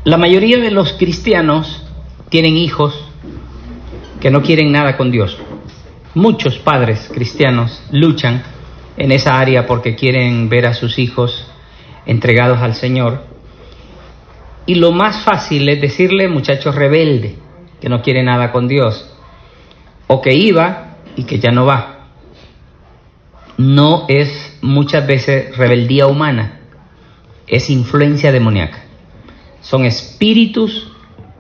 La mayoría de los cristianos tienen hijos que no quieren nada con Dios. Muchos padres cristianos luchan en esa área porque quieren ver a sus hijos entregados al Señor. Y lo más fácil es decirle, muchacho rebelde, que no quiere nada con Dios, o que iba y que ya no va. No es muchas veces rebeldía humana, es influencia demoníaca. Son espíritus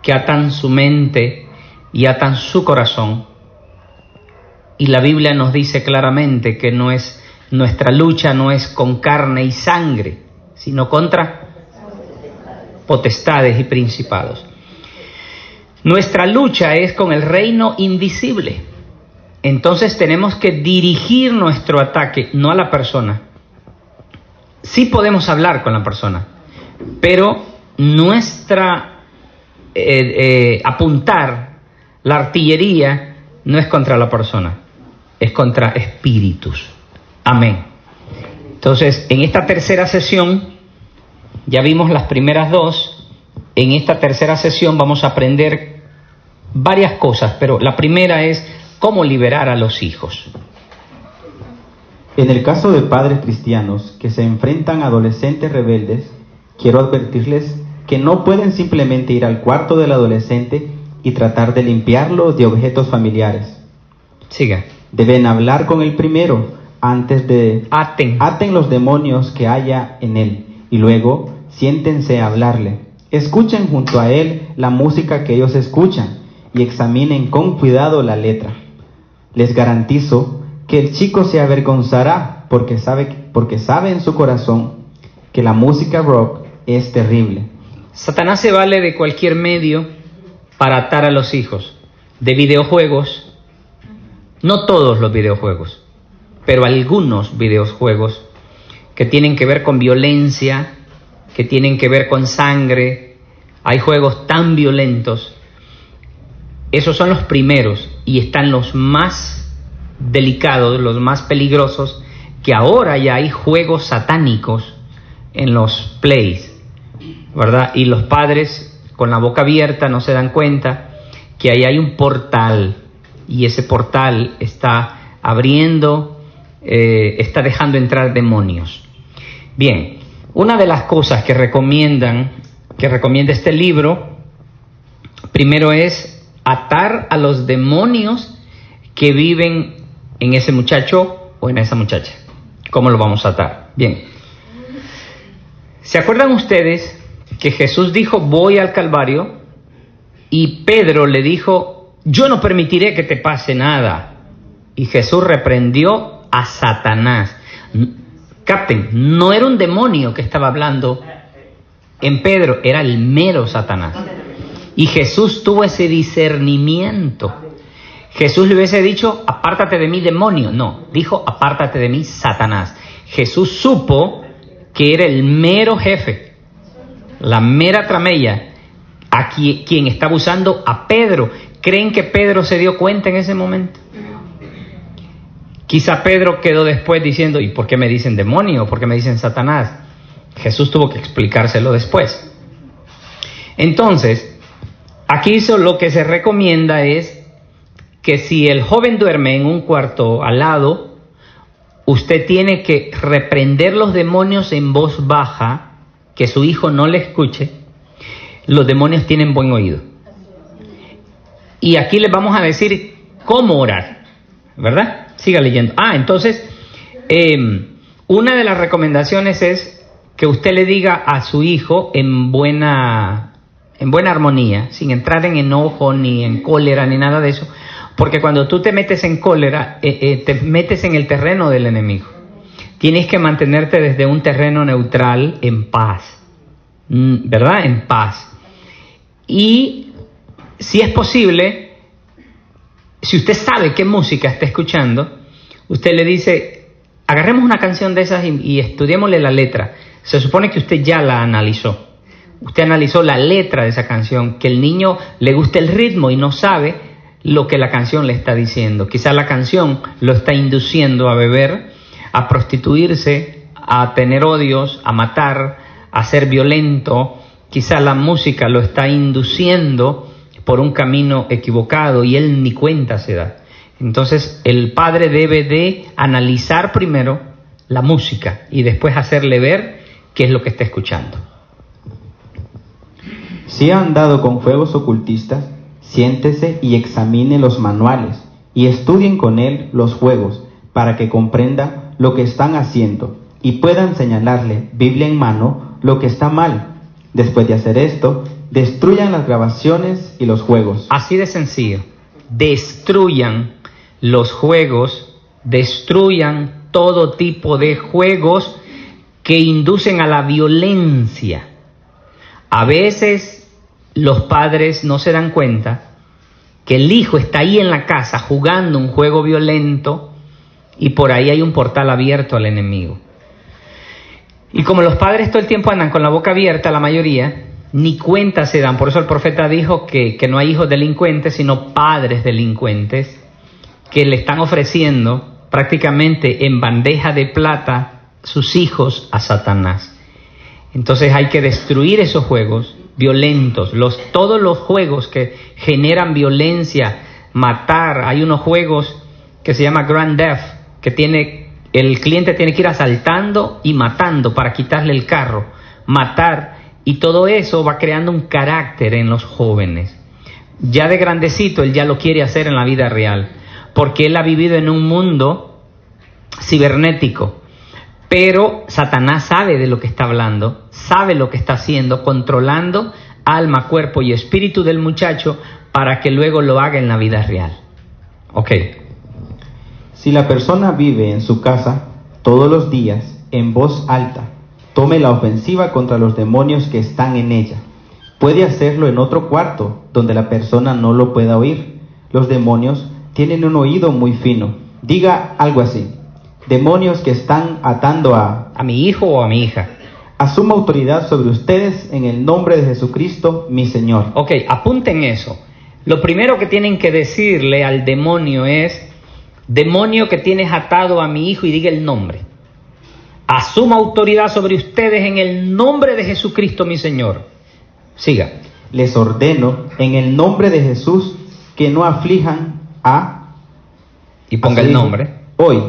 que atan su mente y atan su corazón. Y la Biblia nos dice claramente que nuestra lucha no es con carne y sangre, sino contra potestades y principados. Nuestra lucha es con el reino invisible. Entonces tenemos que dirigir nuestro ataque, no a la persona. Sí podemos hablar con la persona, pero apuntar la artillería no es contra la persona, es contra espíritus. Amén. Entonces, en esta tercera sesión, ya vimos las primeras dos. En esta tercera sesión vamos a aprender varias cosas, pero la primera es cómo liberar a los hijos. En el caso de padres cristianos que se enfrentan a adolescentes rebeldes, quiero advertirles que no pueden simplemente ir al cuarto del adolescente y tratar de limpiarlo de objetos familiares. Siga. Deben hablar con el primero antes de... Aten los demonios que haya en él y luego siéntense a hablarle. Escuchen junto a él la música que ellos escuchan y examinen con cuidado la letra. Les garantizo que el chico se avergonzará porque sabe en su corazón que la música rock es terrible. Satanás se vale de cualquier medio para atar a los hijos, de videojuegos, no todos los videojuegos, pero algunos videojuegos que tienen que ver con violencia, que tienen que ver con sangre. Hay juegos tan violentos. Esos son los primeros y están los más delicados, los más peligrosos, que ahora ya hay juegos satánicos en los plays, ¿verdad? Y los padres con la boca abierta no se dan cuenta que ahí hay un portal y ese portal está abriendo, está dejando entrar demonios. Bien, una de las cosas que recomienda este libro, primero es atar a los demonios que viven en ese muchacho o en esa muchacha. ¿Cómo lo vamos a atar? Bien. ¿Se acuerdan ustedes que Jesús dijo, voy al Calvario? Y Pedro le dijo, yo no permitiré que te pase nada. Y Jesús reprendió a Satanás. Capten, no era un demonio que estaba hablando en Pedro, era el mero Satanás. Y Jesús tuvo ese discernimiento. Jesús le hubiese dicho, apártate de mí, demonio. No, dijo, apártate de mí, Satanás. Jesús supo que era el mero jefe, la mera tramella, quien estaba usando a Pedro. ¿Creen que Pedro se dio cuenta en ese momento? Quizá Pedro quedó después diciendo, ¿y por qué me dicen demonio? ¿Por qué me dicen Satanás? Jesús tuvo que explicárselo después. Entonces, aquí lo que se recomienda es que si el joven duerme en un cuarto al lado, usted tiene que reprender los demonios en voz baja, que su hijo no le escuche. Los demonios tienen buen oído. Y aquí les vamos a decir cómo orar, ¿verdad? Siga leyendo. Entonces, una de las recomendaciones es que usted le diga a su hijo en buena armonía, sin entrar en enojo, ni en cólera, ni nada de eso, porque cuando tú te metes en cólera, te metes en el terreno del enemigo. Tienes que mantenerte desde un terreno neutral, en paz, ¿verdad? En paz. Y si es posible, si usted sabe qué música está escuchando, usted le dice, agarremos una canción de esas y estudiémosle la letra. Se supone que usted ya la analizó. Usted analizó la letra de esa canción, que el niño le gusta el ritmo y no sabe lo que la canción le está diciendo. Quizá la canción lo está induciendo a beber, a prostituirse, a tener odios, a matar, a ser violento, quizá la música lo está induciendo por un camino equivocado y él ni cuenta se da. Entonces el padre debe de analizar primero la música y después hacerle ver qué es lo que está escuchando. Si ha andado con juegos ocultistas, siéntese y examine los manuales y estudien con él los juegos para que comprenda lo que están haciendo y puedan señalarle, Biblia en mano, lo que está mal. Después de hacer esto, destruyan las grabaciones y los juegos. Así de sencillo. Destruyan los juegos, destruyan todo tipo de juegos que inducen a la violencia. A veces los padres no se dan cuenta que el hijo está ahí en la casa jugando un juego violento y por ahí hay un portal abierto al enemigo. Y como los padres todo el tiempo andan con la boca abierta, la mayoría, ni cuenta se dan. Por eso el profeta dijo que no hay hijos delincuentes, sino padres delincuentes, que le están ofreciendo prácticamente en bandeja de plata sus hijos a Satanás. Entonces hay que destruir esos juegos violentos, todos los juegos que generan violencia, matar. Hay unos juegos que se llama Grand Theft, que el cliente tiene que ir asaltando y matando para quitarle el carro, matar, y todo eso va creando un carácter en los jóvenes. Ya de grandecito él ya lo quiere hacer en la vida real, porque él ha vivido en un mundo cibernético, pero Satanás sabe de lo que está hablando, sabe lo que está haciendo, controlando alma, cuerpo y espíritu del muchacho para que luego lo haga en la vida real. Ok. Si la persona vive en su casa todos los días en voz alta, tome la ofensiva contra los demonios que están en ella. Puede hacerlo en otro cuarto donde la persona no lo pueda oír. Los demonios tienen un oído muy fino. Diga algo así: demonios que están atando a mi hijo o a mi hija. Asuma autoridad sobre ustedes en el nombre de Jesucristo, mi Señor. Ok, apunten eso. Lo primero que tienen que decirle al demonio es: demonio que tienes atado a mi hijo, y diga el nombre. Asuma autoridad sobre ustedes en el nombre de Jesucristo, mi Señor. Siga. Les ordeno en el nombre de Jesús que no aflijan a... Y ponga el nombre. Hoy,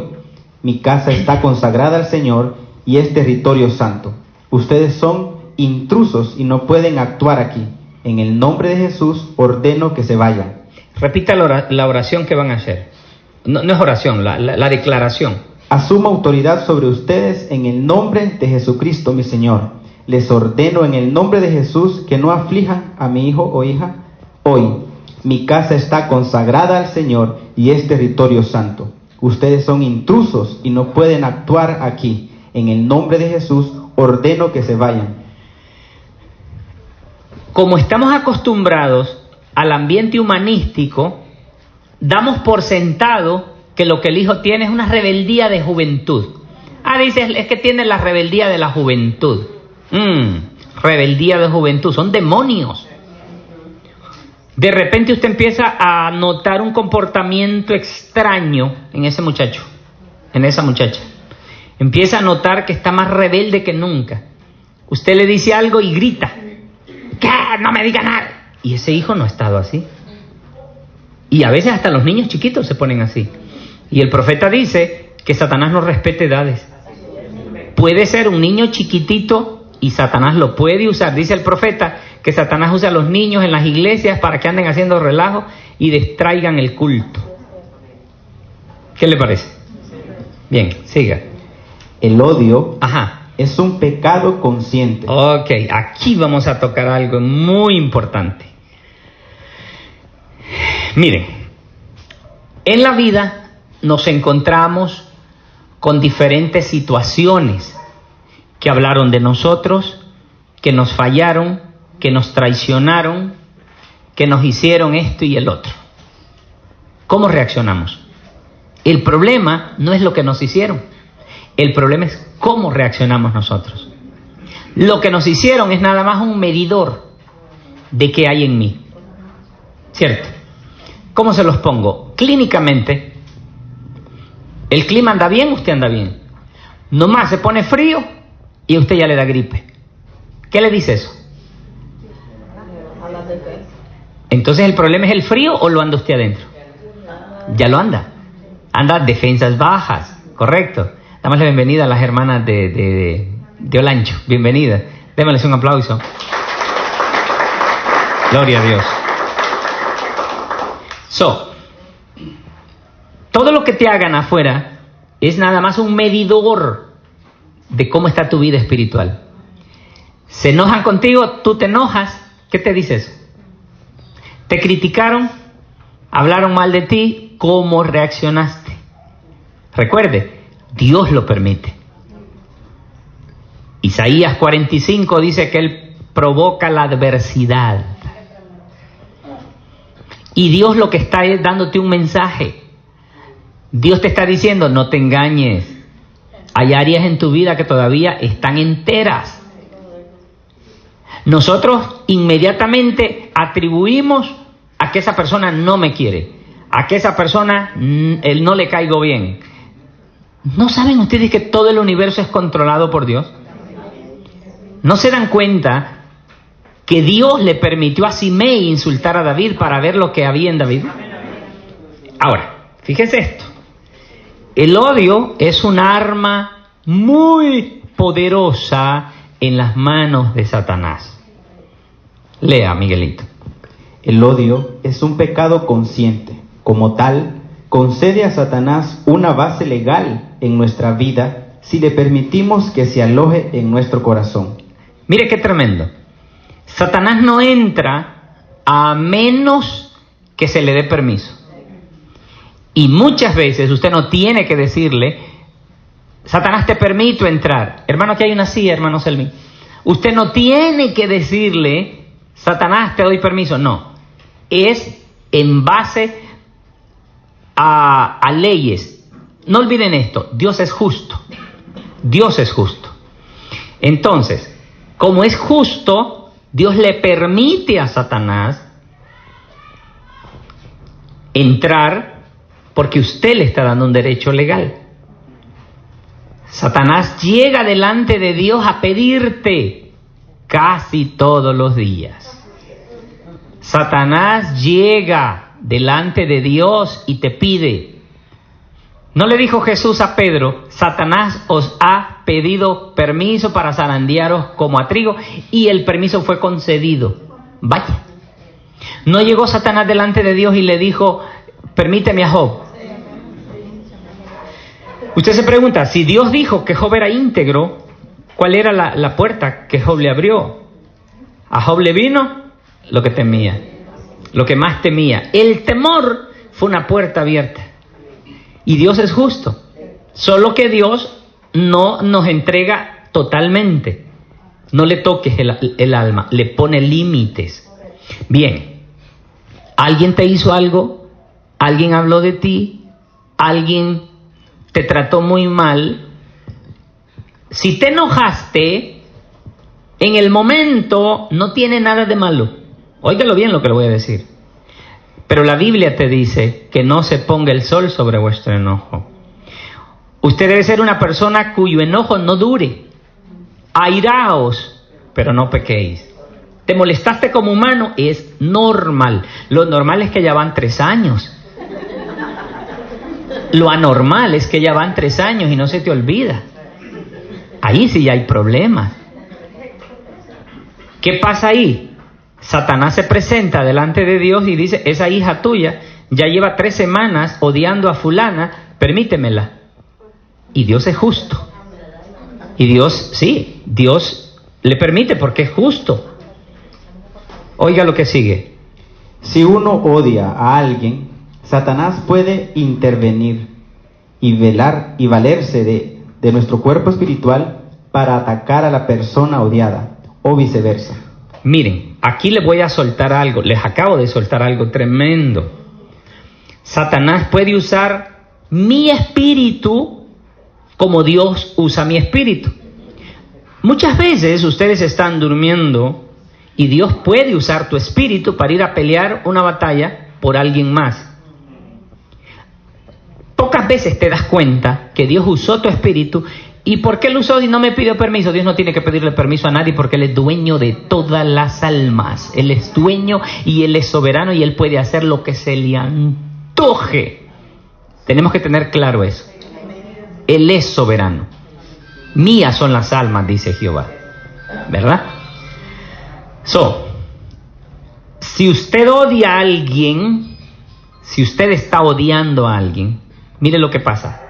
mi casa está consagrada al Señor y es territorio santo. Ustedes son intrusos y no pueden actuar aquí. En el nombre de Jesús ordeno que se vayan. Repita la oración que van a hacer. No es oración, la declaración. Asuma autoridad sobre ustedes en el nombre de Jesucristo, mi Señor. Les ordeno en el nombre de Jesús que no aflijan a mi hijo o hija. Hoy, mi casa está consagrada al Señor y es territorio santo. Ustedes son intrusos y no pueden actuar aquí. En el nombre de Jesús ordeno que se vayan. Como estamos acostumbrados al ambiente humanístico, damos por sentado que lo que el hijo tiene es una rebeldía de juventud. Dices, es que tiene la rebeldía de la juventud. Rebeldía de juventud, son demonios. De repente usted empieza a notar un comportamiento extraño en ese muchacho, en esa muchacha. Empieza a notar que está más rebelde que nunca. Usted le dice algo y grita: ¿qué? No me diga nada. Y ese hijo no ha estado así. Y a veces hasta los niños chiquitos se ponen así. Y el profeta dice que Satanás no respeta edades. Puede ser un niño chiquitito y Satanás lo puede usar. Dice el profeta que Satanás usa a los niños en las iglesias para que anden haciendo relajo y distraigan el culto. ¿Qué le parece? Bien, siga. El odio es un pecado consciente. Ok, aquí vamos a tocar algo muy importante. Miren, en la vida nos encontramos con diferentes situaciones que hablaron de nosotros, que nos fallaron, que nos traicionaron, que nos hicieron esto y el otro. ¿Cómo reaccionamos? El problema no es lo que nos hicieron, el problema es cómo reaccionamos nosotros. Lo que nos hicieron es nada más un medidor de qué hay en mí, ¿cierto? ¿Cómo se los pongo? Clínicamente, el clima anda bien, usted anda bien. Nomás se pone frío y a usted ya le da gripe. ¿Qué le dice eso? Entonces el problema es el frío o lo anda usted adentro. Ya lo anda. Anda defensas bajas, correcto. Damos la bienvenida a las hermanas de Olancho. Bienvenida. Démosles un aplauso. Gloria a Dios. Todo lo que te hagan afuera es nada más un medidor de cómo está tu vida espiritual. Se enojan contigo, tú te enojas. ¿Qué te dices? Te criticaron, hablaron mal de ti, ¿cómo reaccionaste? Recuerde, Dios lo permite. Isaías 45 dice que Él provoca la adversidad. Y Dios lo que está es dándote un mensaje. Dios te está diciendo, no te engañes. Hay áreas en tu vida que todavía están enteras. Nosotros inmediatamente atribuimos a que esa persona no me quiere, a que esa persona él no le caigo bien. ¿No saben ustedes que todo el universo es controlado por Dios? ¿No se dan cuenta que Dios le permitió a Simei insultar a David para ver lo que había en David? Ahora, fíjense esto. El odio es un arma muy poderosa en las manos de Satanás. Lea, Miguelito. El odio es un pecado consciente. Como tal, concede a Satanás una base legal en nuestra vida si le permitimos que se aloje en nuestro corazón. Mire qué tremendo. Satanás no entra a menos que se le dé permiso. Y muchas veces usted no tiene que decirle, Satanás, te permito entrar. Hermano, aquí hay una silla, hermano Selmi. Usted no tiene que decirle, Satanás, te doy permiso. No. Es en base a leyes. No olviden esto, Dios es justo. Dios es justo. Entonces, como es justo, Dios le permite a Satanás entrar porque usted le está dando un derecho legal. Satanás llega delante de Dios a pedirte casi todos los días. Satanás llega delante de Dios y te pide. ¿No le dijo Jesús a Pedro, Satanás os ha pedido permiso para zarandearos como a trigo? Y el permiso fue concedido. Vaya. ¿No llegó Satanás delante de Dios y le dijo, permíteme a Job? Usted se pregunta, si Dios dijo que Job era íntegro, ¿cuál era la puerta que Job le abrió? A Job le vino lo que temía, lo que más temía. El temor fue una puerta abierta. Y Dios es justo. Solo que Dios no nos entrega totalmente. No le toques el alma, le pone límites. Bien, alguien te hizo algo, alguien habló de ti, alguien te trató muy mal. Si te enojaste, en el momento no tiene nada de malo. Óigalo bien lo que le voy a decir. Pero la Biblia te dice que no se ponga el sol sobre vuestro enojo. Usted debe ser una persona cuyo enojo no dure. Airaos, pero no pequéis. Te molestaste como humano, es normal. Lo normal es que ya van 3 años. Lo anormal es que ya van 3 años y no se te olvida. Ahí sí hay problemas. ¿Qué pasa ahí? Satanás se presenta delante de Dios y dice, esa hija tuya ya lleva 3 semanas odiando a fulana, permítemela. Y Dios es justo. Y Dios, sí, Dios le permite porque es justo. Oiga lo que sigue. Si uno odia a alguien, Satanás puede intervenir y velar y valerse de nuestro cuerpo espiritual para atacar a la persona odiada o viceversa. Miren, aquí les voy a soltar algo, les acabo de soltar algo tremendo. Satanás puede usar mi espíritu como Dios usa mi espíritu. Muchas veces ustedes están durmiendo y Dios puede usar tu espíritu para ir a pelear una batalla por alguien más. Pocas veces te das cuenta que Dios usó tu espíritu ¿Y por qué lo usó y no me pidió permiso? Dios no tiene que pedirle permiso a nadie porque Él es dueño de todas las almas. Él es dueño y Él es soberano y Él puede hacer lo que se le antoje. Tenemos que tener claro eso. Él es soberano. Mías son las almas, dice Jehová. ¿Verdad? Si usted odia a alguien, si usted está odiando a alguien, mire lo que pasa.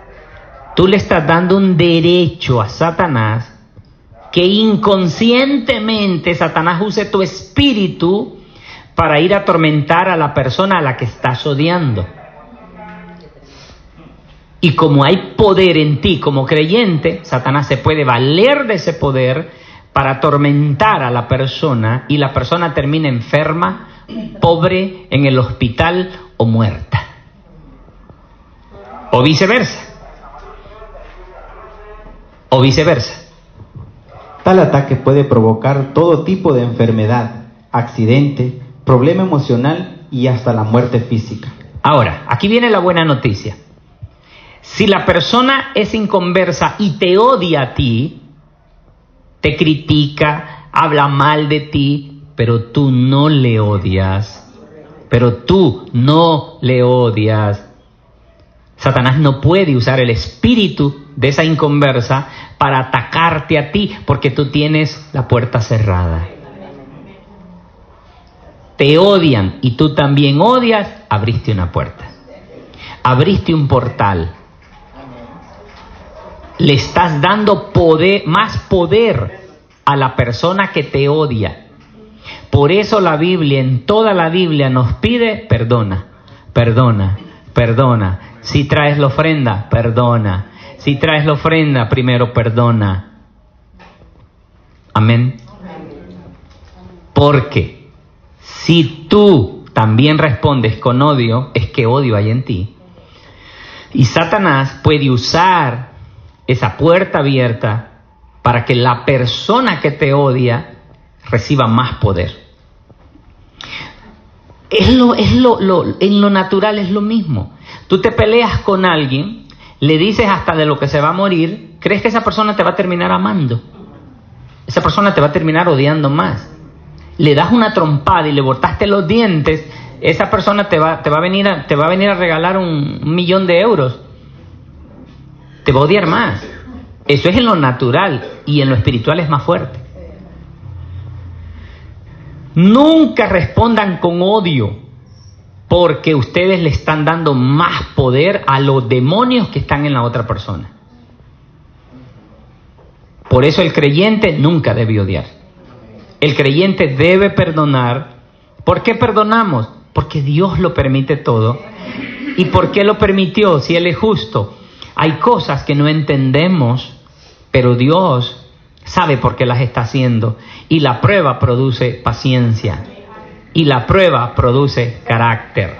Tú le estás dando un derecho a Satanás que inconscientemente Satanás use tu espíritu para ir a atormentar a la persona a la que estás odiando. Y como hay poder en ti como creyente, Satanás se puede valer de ese poder para atormentar a la persona y la persona termina enferma, pobre, en el hospital o muerta. O viceversa. O viceversa. Tal ataque puede provocar todo tipo de enfermedad, accidente, problema emocional y hasta la muerte física. Ahora, aquí viene la buena noticia. Si la persona es inconversa y te odia a ti, te critica, habla mal de ti, pero tú no le odias. Satanás no puede usar el espíritu de esa inconversa para atacarte a ti, porque tú tienes la puerta cerrada. Te odian y tú también odias, abriste una puerta. Abriste un portal. Le estás dando poder, más poder a la persona que te odia. Por eso la Biblia, en toda la Biblia nos pide perdona, perdona, perdona. Si traes la ofrenda, perdona. Si traes la ofrenda, primero perdona. Amén. Porque si tú también respondes con odio, es que odio hay en ti. Y Satanás puede usar esa puerta abierta para que la persona que te odia reciba más poder. En lo natural es lo mismo. Tú te peleas con alguien, le dices hasta de lo que se va a morir, ¿crees que esa persona te va a terminar amando? Esa persona te va a terminar odiando más. Le das una trompada y le botaste los dientes, esa persona te va a venir a regalar un 1.000.000 de euros. Te va a odiar más. Eso es en lo natural y en lo espiritual es más fuerte. Nunca respondan con odio, porque ustedes le están dando más poder a los demonios que están en la otra persona. Por eso el creyente nunca debe odiar. El creyente debe perdonar. ¿Por qué perdonamos? Porque Dios lo permite todo. ¿Y por qué lo permitió? Si Él es justo. Hay cosas que no entendemos, pero Dios sabe por qué las está haciendo. Y la prueba produce paciencia. Y la prueba produce carácter.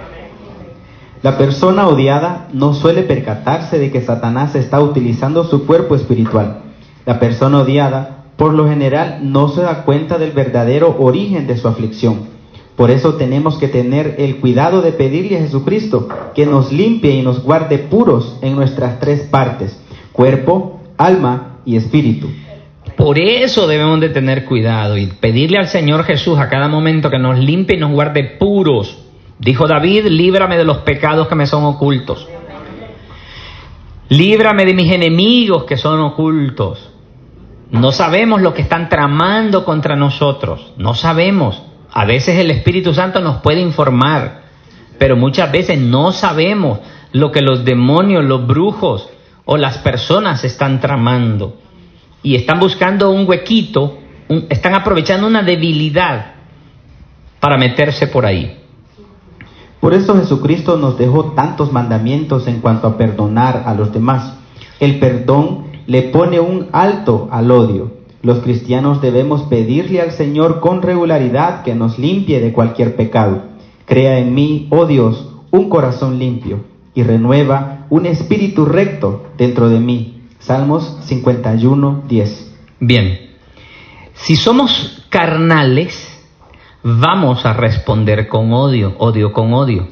La persona odiada no suele percatarse de que Satanás está utilizando su cuerpo espiritual. La persona odiada, por lo general, no se da cuenta del verdadero origen de su aflicción. Por eso tenemos que tener el cuidado de pedirle a Jesucristo que nos limpie y nos guarde puros en nuestras tres partes: cuerpo, alma y espíritu. Por eso debemos de tener cuidado y pedirle al Señor Jesús a cada momento que nos limpie y nos guarde puros. Dijo David: líbrame de los pecados que me son ocultos. Líbrame de mis enemigos que son ocultos. No sabemos lo que están tramando contra nosotros. No sabemos. A veces el Espíritu Santo nos puede informar, pero muchas veces no sabemos lo que los demonios, los brujos o las personas están tramando. Y están buscando un huequito, están aprovechando una debilidad para meterse por ahí. Por eso Jesucristo nos dejó tantos mandamientos en cuanto a perdonar a los demás. El perdón le pone un alto al odio. Los cristianos debemos pedirle al Señor con regularidad que nos limpie de cualquier pecado. Crea en mí, oh Dios, un corazón limpio y renueva un espíritu recto dentro de mí. Salmos 51:10. Bien, si somos carnales, vamos a responder con odio, odio con odio.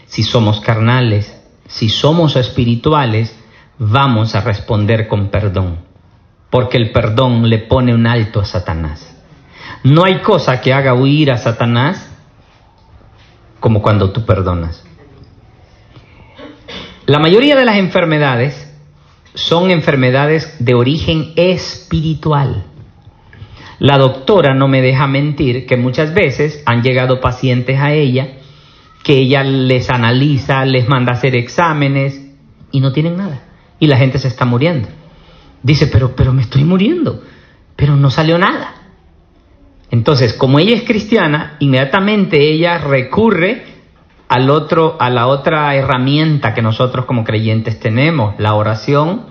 Si somos carnales, si somos espirituales, vamos a responder con perdón. porque el perdón le pone un alto a Satanás. No hay cosa que haga huir a Satanás como cuando tú perdonas. La mayoría de las enfermedades son enfermedades de origen espiritual. La doctora no me deja mentir que muchas veces han llegado pacientes a ella, que ella les analiza, les manda a hacer exámenes y no tienen nada. Y la gente se está muriendo. Dice, pero me estoy muriendo, pero no salió nada. Entonces, como ella es cristiana, inmediatamente ella recurre a la otra herramienta que nosotros como creyentes tenemos, la oración,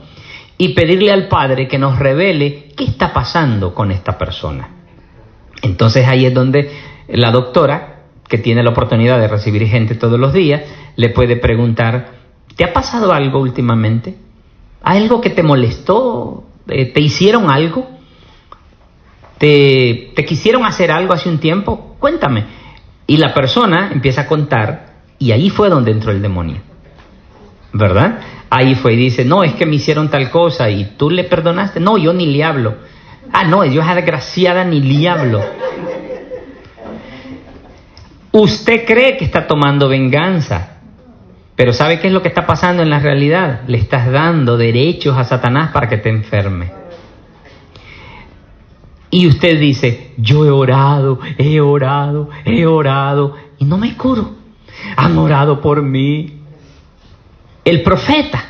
y pedirle al Padre que nos revele qué está pasando con esta persona. Entonces ahí es donde la doctora, que tiene la oportunidad de recibir gente todos los días, le puede preguntar, ¿te ha pasado algo últimamente? ¿Algo que te molestó? ¿Te hicieron algo? ¿Te quisieron hacer algo hace un tiempo? Cuéntame. Y la persona empieza a contar, y ahí fue donde entró el demonio, ¿verdad? Ahí fue y dice, no, es que me hicieron tal cosa, ¿y tú le perdonaste? No, yo ni le hablo. Ah, no, yo esa desgraciada ni le hablo. Usted cree que está tomando venganza, pero ¿sabe qué es lo que está pasando en la realidad? Le estás dando derechos a Satanás para que te enferme. Y usted dice, yo he orado, y no me curo. Han orado por mí. El profeta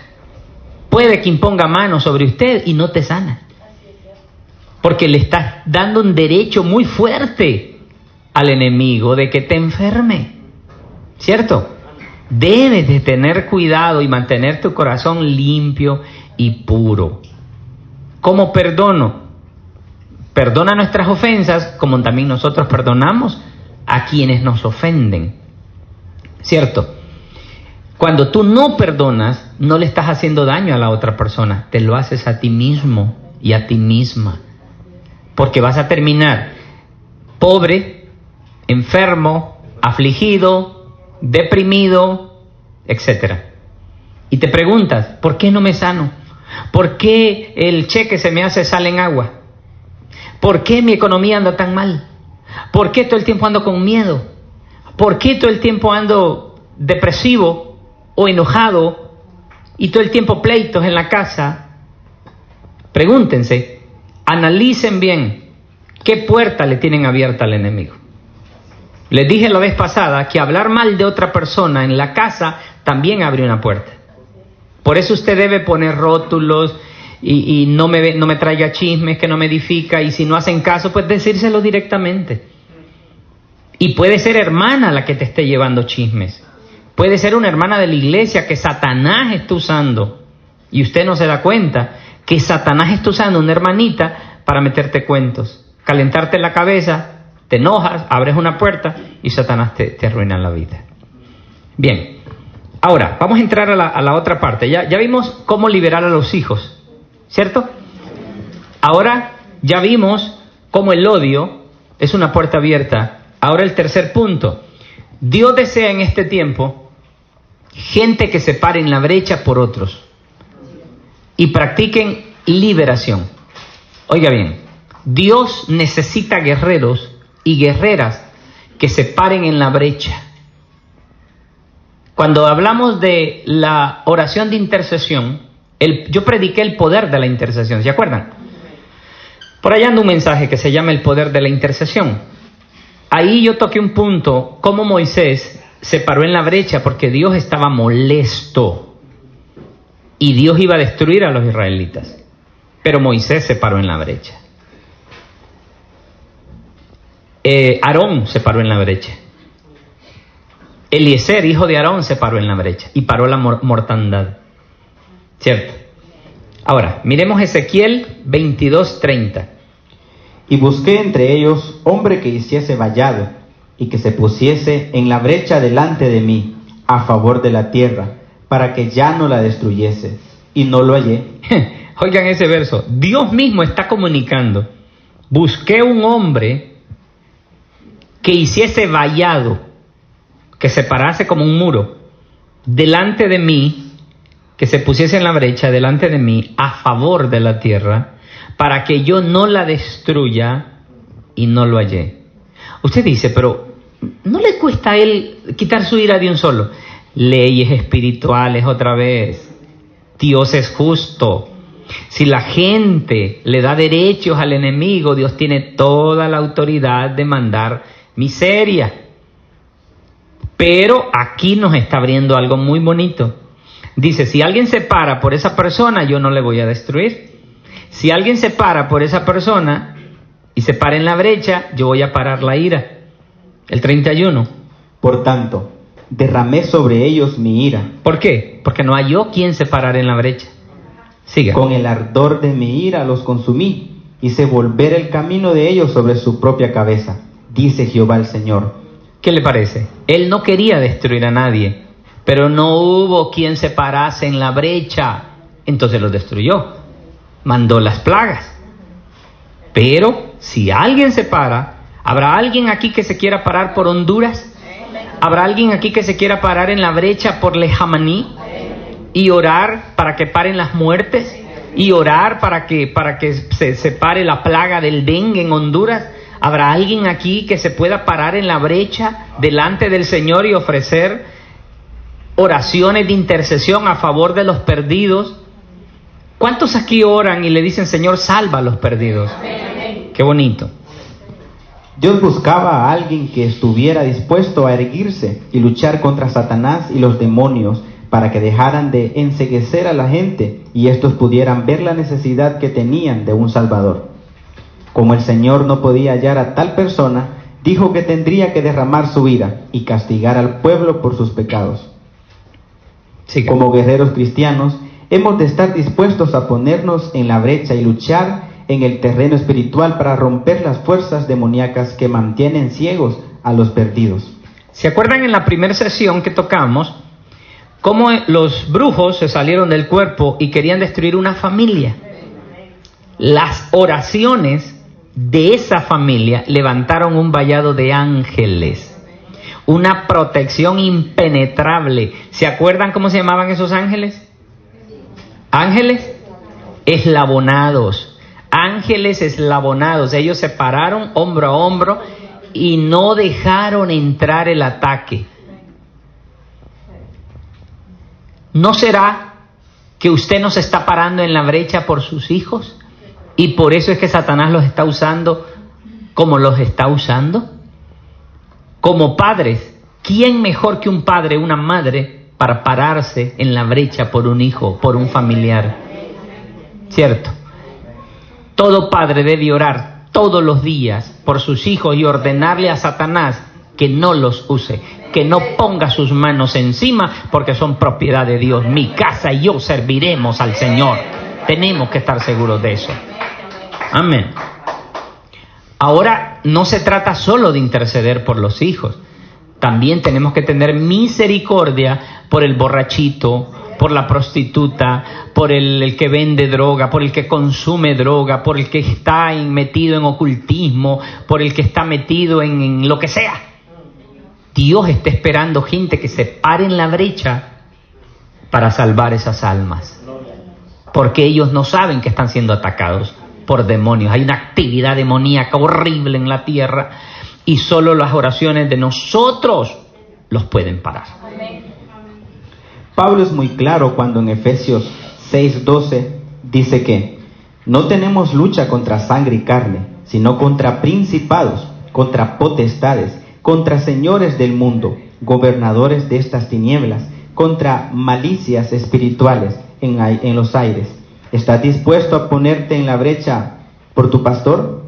puede que imponga manos sobre usted y no te sana. Porque le estás dando un derecho muy fuerte al enemigo de que te enferme. ¿Cierto? Debes de tener cuidado y mantener tu corazón limpio y puro. ¿Cómo perdono? Perdona nuestras ofensas, como también nosotros perdonamos a quienes nos ofenden. ¿Cierto? Cuando tú no perdonas, no le estás haciendo daño a la otra persona, te lo haces a ti mismo y a ti misma. Porque vas a terminar pobre, enfermo, afligido, deprimido, etc. Y te preguntas, ¿por qué no me sano? ¿Por qué el cheque se me hace sal en agua? ¿Por qué mi economía anda tan mal? ¿Por qué todo el tiempo ando con miedo? ¿Por qué todo el tiempo ando depresivo o enojado y todo el tiempo pleitos en la casa? Pregúntense, analicen bien qué puerta le tienen abierta al enemigo. Les dije la vez pasada que hablar mal de otra persona en la casa también abre una puerta. Por eso usted debe poner rótulos y no me traiga chismes que no me edifica, y si no hacen caso, pues decírselo directamente. Y puede ser hermana la que te esté llevando chismes. Puede ser una hermana de la iglesia que Satanás está usando y usted no se da cuenta que Satanás está usando una hermanita para meterte cuentos, calentarte la cabeza, te enojas, abres una puerta y Satanás te arruina la vida. Bien, ahora vamos a entrar a la otra parte. Ya vimos cómo liberar a los hijos, ¿cierto? Ahora ya vimos cómo el odio es una puerta abierta. Ahora el tercer punto. Dios desea en este tiempo gente que se pare en la brecha por otros y practiquen liberación. Oiga bien, Dios necesita guerreros y guerreras que se paren en la brecha. Cuando hablamos de la oración de intercesión, yo prediqué el poder de la intercesión, ¿se acuerdan? Por allá anda un mensaje que se llama el poder de la intercesión. Ahí yo toqué un punto, cómo Moisés se paró en la brecha porque Dios estaba molesto y Dios iba a destruir a los israelitas. Pero Moisés se paró en la brecha. Aarón se paró en la brecha. Eliezer, hijo de Aarón, se paró en la brecha y paró la mortandad. ¿Cierto? Ahora, miremos Ezequiel 22:30. Y busqué entre ellos hombre que hiciese vallado y que se pusiese en la brecha delante de mí a favor de la tierra, para que ya no la destruyese, y no lo hallé. Oigan ese verso, Dios mismo está comunicando, busqué un hombre que hiciese vallado, que se parase como un muro delante de mí, que se pusiese en la brecha delante de mí a favor de la tierra, para que yo no la destruya y no lo hallé. Usted dice, pero ¿no le cuesta a él quitar su ira de un solo? Leyes espirituales otra vez. Dios es justo. Si la gente le da derechos al enemigo, Dios tiene toda la autoridad de mandar miseria. Pero aquí nos está abriendo algo muy bonito. Dice, si alguien se para por esa persona, yo no le voy a destruir. Si alguien se para por esa persona y se para en la brecha, yo voy a parar la ira. El 31. Por tanto, derramé sobre ellos mi ira. ¿Por qué? Porque no halló quien se parara en la brecha. Siga. Con el ardor de mi ira los consumí, hice volver el camino de ellos sobre su propia cabeza, dice Jehová el Señor. ¿Qué le parece? Él no quería destruir a nadie, pero no hubo quien se parase en la brecha. Entonces los destruyó. Mandó las plagas. Pero si alguien se para, ¿habrá alguien aquí que se quiera parar por Honduras? ¿Habrá alguien aquí que se quiera parar en la brecha por Lejamaní? Y orar para que paren las muertes, y orar para que se pare la plaga del dengue en Honduras. ¿Habrá alguien aquí que se pueda parar en la brecha delante del Señor y ofrecer oraciones de intercesión a favor de los perdidos? ¿Cuántos aquí oran y le dicen, Señor, salva a los perdidos? Qué bonito. Dios buscaba a alguien que estuviera dispuesto a erguirse y luchar contra Satanás y los demonios, para que dejaran de enceguecer a la gente y estos pudieran ver la necesidad que tenían de un Salvador. Como el Señor no podía hallar a tal persona, dijo que tendría que derramar su ira y castigar al pueblo por sus pecados. Sí. Como guerreros cristianos, hemos de estar dispuestos a ponernos en la brecha y luchar en el terreno espiritual para romper las fuerzas demoníacas que mantienen ciegos a los perdidos. ¿Se acuerdan en la primera sesión que tocamos cómo los brujos se salieron del cuerpo y querían destruir una familia? Las oraciones de esa familia levantaron un vallado de ángeles, una protección impenetrable. ¿Se acuerdan cómo se llamaban esos ángeles? Ángeles eslabonados. Ángeles eslabonados. Ellos se pararon hombro a hombro y no dejaron entrar el ataque. ¿No será que usted no se está parando en la brecha por sus hijos? Y por eso es que Satanás los está usando como los está usando. Como padres, ¿quién mejor que un padre, una madre, para pararse en la brecha por un hijo, por un familiar? ¿Cierto? Todo padre debe orar todos los días por sus hijos y ordenarle a Satanás que no los use, que no ponga sus manos encima, porque son propiedad de Dios. Mi casa y yo serviremos al Señor. Tenemos que estar seguros de eso. Amén. Ahora, no se trata solo de interceder por los hijos. También tenemos que tener misericordia por el borrachito, por la prostituta, por el que vende droga, por el que consume droga, por el que está metido en ocultismo, por el que está metido en lo que sea. Dios está esperando gente que se pare en la brecha para salvar esas almas, porque ellos no saben que están siendo atacados por demonios. Hay una actividad demoníaca horrible en la tierra y solo las oraciones de nosotros los pueden parar. Pablo es muy claro cuando en Efesios 6:12 dice que no tenemos lucha contra sangre y carne, sino contra principados, contra potestades, contra señores del mundo, gobernadores de estas tinieblas, contra malicias espirituales en los aires. ¿Estás dispuesto a ponerte en la brecha por tu pastor?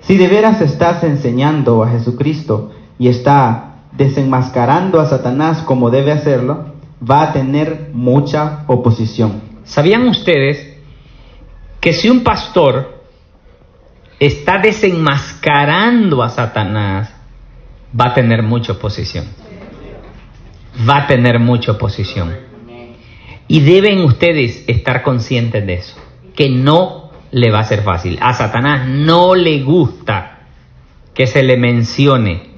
Si de veras estás enseñando a Jesucristo y está desenmascarando a Satanás como debe hacerlo, va a tener mucha oposición. ¿Sabían ustedes que si un pastor está desenmascarando a Satanás, va a tener mucha oposición? Va a tener mucha oposición. Y deben ustedes estar conscientes de eso, que no le va a ser fácil. A Satanás no le gusta que se le mencione.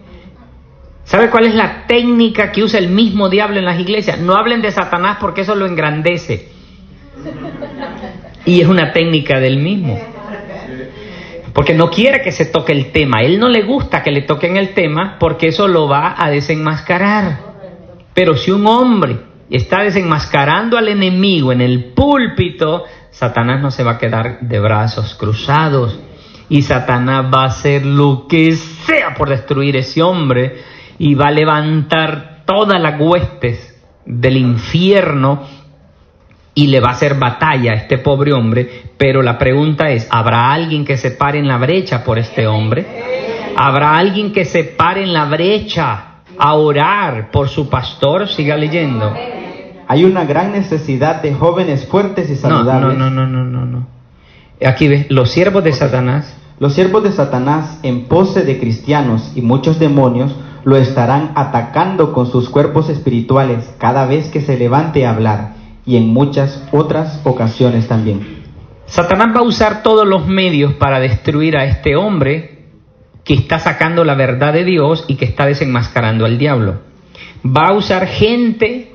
¿Sabe cuál es la técnica que usa el mismo diablo en las iglesias? No hablen de Satanás porque eso lo engrandece. Y es una técnica del mismo. Porque no quiere que se toque el tema. Él no le gusta que le toquen el tema porque eso lo va a desenmascarar. Pero si un hombre está desenmascarando al enemigo en el púlpito, Satanás no se va a quedar de brazos cruzados. Y Satanás va a hacer lo que sea por destruir ese hombre y va a levantar todas las huestes del infierno y le va a hacer batalla a este pobre hombre. Pero la pregunta es, ¿habrá alguien que se pare en la brecha por este hombre? ¿Habrá alguien que se pare en la brecha a orar por su pastor? Siga leyendo. Hay una gran necesidad de jóvenes fuertes y saludables. No. Aquí ves, los siervos de Satanás. Los siervos de Satanás, en pose de cristianos y muchos demonios, lo estarán atacando con sus cuerpos espirituales cada vez que se levante a hablar, y en muchas otras ocasiones también. Satanás va a usar todos los medios para destruir a este hombre que está sacando la verdad de Dios y que está desenmascarando al diablo. Va a usar gente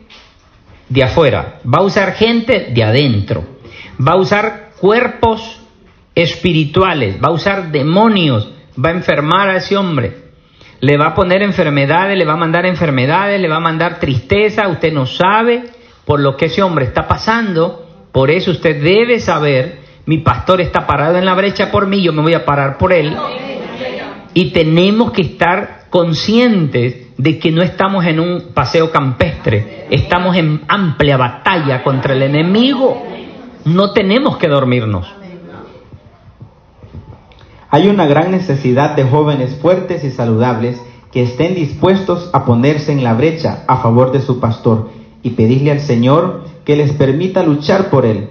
de afuera, va a usar gente de adentro, va a usar cuerpos espirituales, va a usar demonios, va a enfermar a ese hombre, le va a poner enfermedades, le va a mandar enfermedades, le va a mandar tristeza. Usted no sabe por lo que ese hombre está pasando. Por eso usted debe saber, mi pastor está parado en la brecha por mí, yo me voy a parar por él. Y tenemos que estar conscientes de que no estamos en un paseo campestre, estamos en amplia batalla contra el enemigo. No tenemos que dormirnos. Hay una gran necesidad de jóvenes fuertes y saludables que estén dispuestos a ponerse en la brecha a favor de su pastor y pedirle al Señor que les permita luchar por él.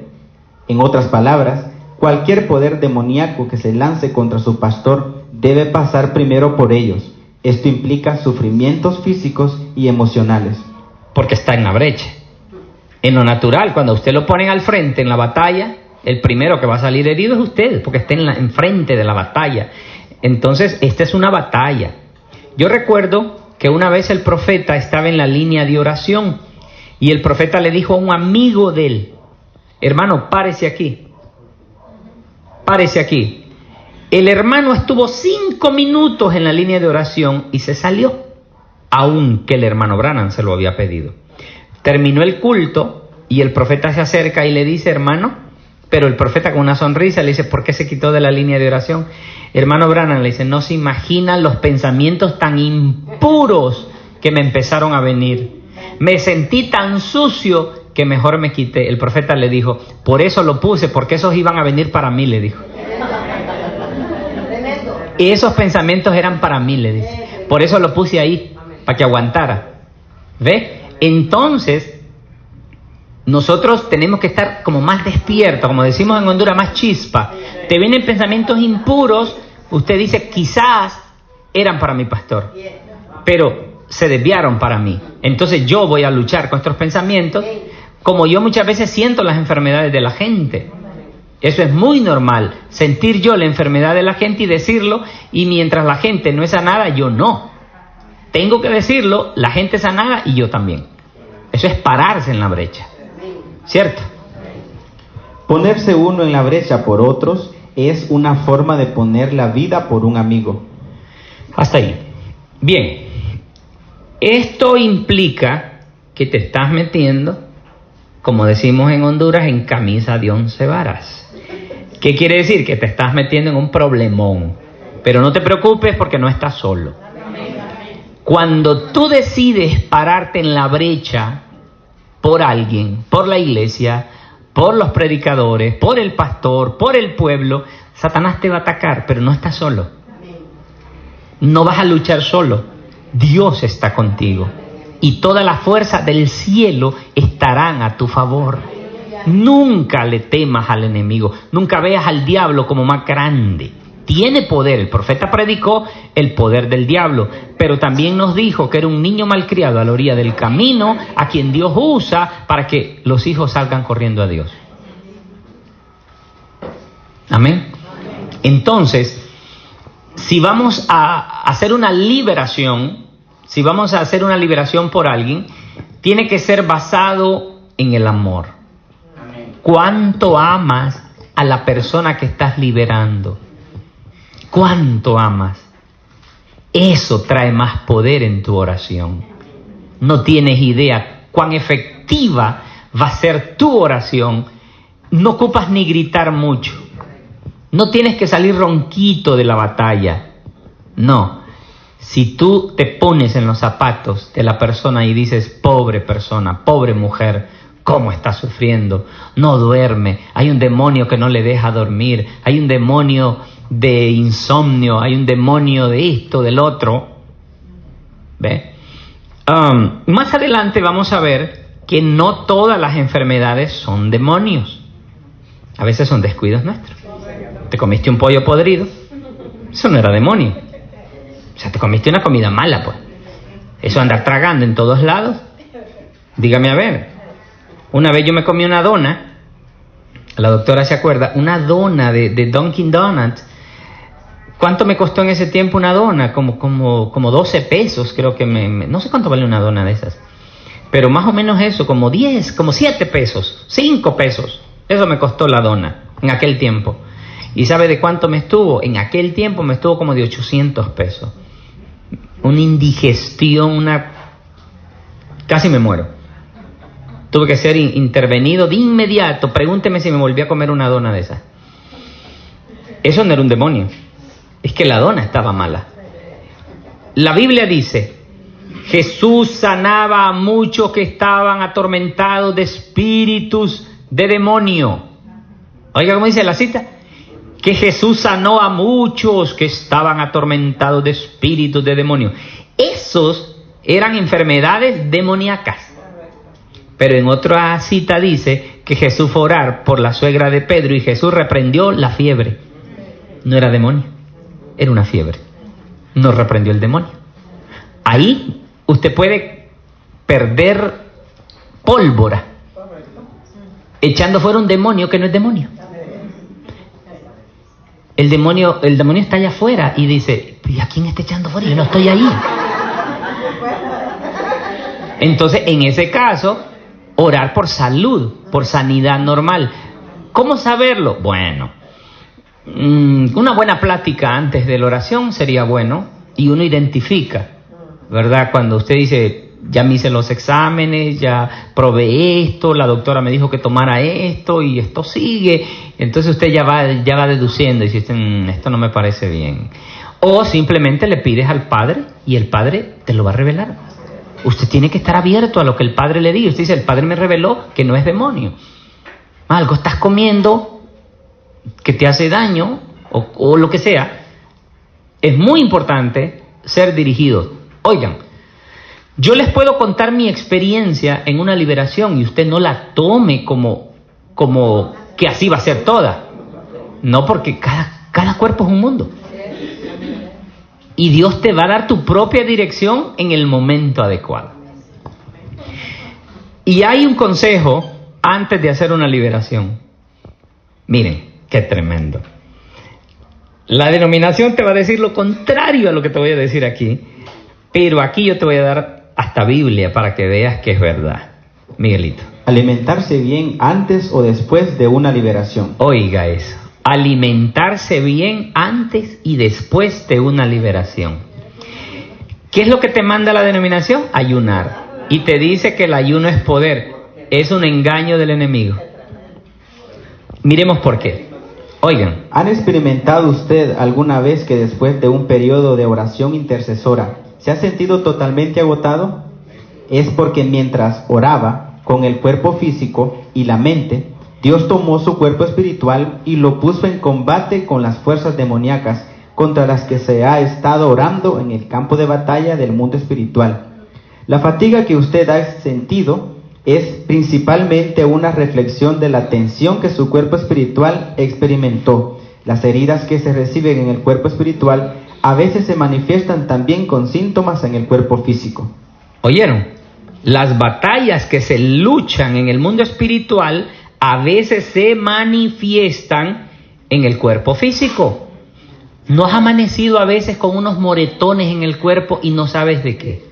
En otras palabras, cualquier poder demoníaco que se lance contra su pastor debe pasar primero por ellos. Esto implica sufrimientos físicos y emocionales. Porque está en la brecha. En lo natural, cuando usted lo ponen al frente en la batalla, el primero que va a salir herido es usted, porque está en frente de la batalla. Entonces, esta es una batalla. Yo recuerdo que una vez el profeta estaba en la línea de oración y el profeta le dijo a un amigo de él: hermano, párese aquí. Párese aquí. El hermano estuvo 5 minutos en la línea de oración y se salió, aunque el hermano Branham se lo había pedido. Terminó el culto y el profeta se acerca y le dice: hermano, pero el profeta con una sonrisa le dice: ¿por qué se quitó de la línea de oración? Hermano Branham, le dice: no se imaginan los pensamientos tan impuros que me empezaron a venir. Me sentí tan sucio que mejor me quité. El profeta le dijo: por eso lo puse, porque esos iban a venir para mí, le dijo. Y esos pensamientos eran para mí, le dice. Por eso lo puse ahí, para que aguantara. ¿Ve? Entonces, nosotros tenemos que estar como más despiertos, como decimos en Honduras, más chispa. Te vienen pensamientos impuros, usted dice: quizás eran para mi pastor, pero se desviaron para mí. Entonces yo voy a luchar con estos pensamientos, como yo muchas veces siento las enfermedades de la gente. Eso es muy normal, sentir yo la enfermedad de la gente y decirlo, y mientras la gente no es sanada, yo no. Tengo que decirlo, la gente es sanada y yo también. Eso es pararse en la brecha, ¿cierto? Ponerse uno en la brecha por otros es una forma de poner la vida por un amigo. Hasta ahí. Bien, esto implica que te estás metiendo, como decimos en Honduras, en camisa de 11 varas. ¿Qué quiere decir? Que te estás metiendo en un problemón. Pero no te preocupes, porque no estás solo. Cuando tú decides pararte en la brecha por alguien, por la iglesia, por los predicadores, por el pastor, por el pueblo, Satanás te va a atacar, pero no estás solo. No vas a luchar solo. Dios está contigo. Y toda la fuerza del cielo estarán a tu favor. Nunca le temas al enemigo. Nunca veas al diablo como más grande. Tiene poder. El profeta predicó el poder del diablo, pero también nos dijo que era un niño malcriado a la orilla del camino, a quien Dios usa para que los hijos salgan corriendo a Dios. Amén. Entonces, si vamos a hacer una liberación, si vamos a hacer una liberación por alguien, tiene que ser basado en el amor. ¿Cuánto amas a la persona que estás liberando. ¿Cuánto amas? Eso trae más poder en tu oración. No tienes idea cuán efectiva va a ser tu oración. No ocupas ni gritar mucho. No tienes que salir ronquito de la batalla. No. Si tú te pones en los zapatos de la persona y dices, pobre persona, pobre mujer, ¿cómo está sufriendo? No duerme. Hay un demonio que no le deja dormir. Hay un demonio de insomnio. Hay un demonio de esto, del otro. ¿Ve? Más adelante vamos a ver que no todas las enfermedades son demonios. A veces son descuidos nuestros. Te comiste un pollo podrido, eso no era demonio. O sea, te comiste una comida mala, pues. Eso andar tragando en todos lados. Dígame a ver. Una vez yo me comí una dona, la doctora se acuerda, una dona de Dunkin' Donuts. ¿Cuánto me costó en ese tiempo una dona? Como 12 pesos, creo que no sé cuánto vale una dona de esas. Pero más o menos eso, como 10, como 7 pesos, 5 pesos. Eso me costó la dona en aquel tiempo. ¿Y sabe de cuánto me estuvo? En aquel tiempo me estuvo como de 800 pesos. Una indigestión, casi me muero. Tuve que ser intervenido de inmediato. Pregúnteme si me volví a comer una dona de esas. Eso no era un demonio. Es que la dona estaba mala. La Biblia dice, Jesús sanaba a muchos que estaban atormentados de espíritus de demonio. Oiga cómo dice la cita. Que Jesús sanó a muchos que estaban atormentados de espíritus de demonio. Esos eran enfermedades demoníacas. Pero en otra cita dice que Jesús fue a orar por la suegra de Pedro y Jesús reprendió la fiebre. No era demonio, era una fiebre. No reprendió el demonio. Ahí usted puede perder pólvora echando fuera un demonio que no es demonio. El demonio está allá afuera y dice, ¿y a quién está echando fuera? Yo no estoy ahí. Entonces, en ese caso, orar por salud, por sanidad normal. ¿Cómo saberlo? Bueno, una buena plática antes de la oración sería bueno y uno identifica, ¿verdad? Cuando usted dice, ya me hice los exámenes, ya probé esto, la doctora me dijo que tomara esto y esto sigue. Entonces usted ya va deduciendo y dice, esto no me parece bien. O simplemente le pides al Padre y el Padre te lo va a revelar. Usted tiene que estar abierto a lo que el Padre le diga. Usted dice, el Padre me reveló que no es demonio. Algo estás comiendo que te hace daño o lo que sea. Es muy importante ser dirigido. Oigan, yo les puedo contar mi experiencia en una liberación y usted no la tome como que así va a ser toda. No, porque cada cuerpo es un mundo. Y Dios te va a dar tu propia dirección en el momento adecuado. Y hay un consejo antes de hacer una liberación. Miren, qué tremendo. La denominación te va a decir lo contrario a lo que te voy a decir aquí, pero aquí yo te voy a dar hasta Biblia para que veas que es verdad. Miguelito. Alimentarse bien antes o después de una liberación. Oiga eso. Alimentarse bien antes y después de una liberación. ¿Qué es lo que te manda la denominación? Ayunar. Y te dice que el ayuno es poder. Es un engaño del enemigo. Miremos por qué. Oigan. ¿Han experimentado usted alguna vez que después de un periodo de oración intercesora se ha sentido totalmente agotado? Es porque mientras oraba con el cuerpo físico y la mente, Dios tomó su cuerpo espiritual y lo puso en combate con las fuerzas demoníacas contra las que se ha estado orando en el campo de batalla del mundo espiritual. La fatiga que usted ha sentido es principalmente una reflexión de la tensión que su cuerpo espiritual experimentó. Las heridas que se reciben en el cuerpo espiritual a veces se manifiestan también con síntomas en el cuerpo físico. ¿Oyeron? Las batallas que se luchan en el mundo espiritual a veces se manifiestan en el cuerpo físico. ¿No has amanecido a veces con unos moretones en el cuerpo y no sabes de qué?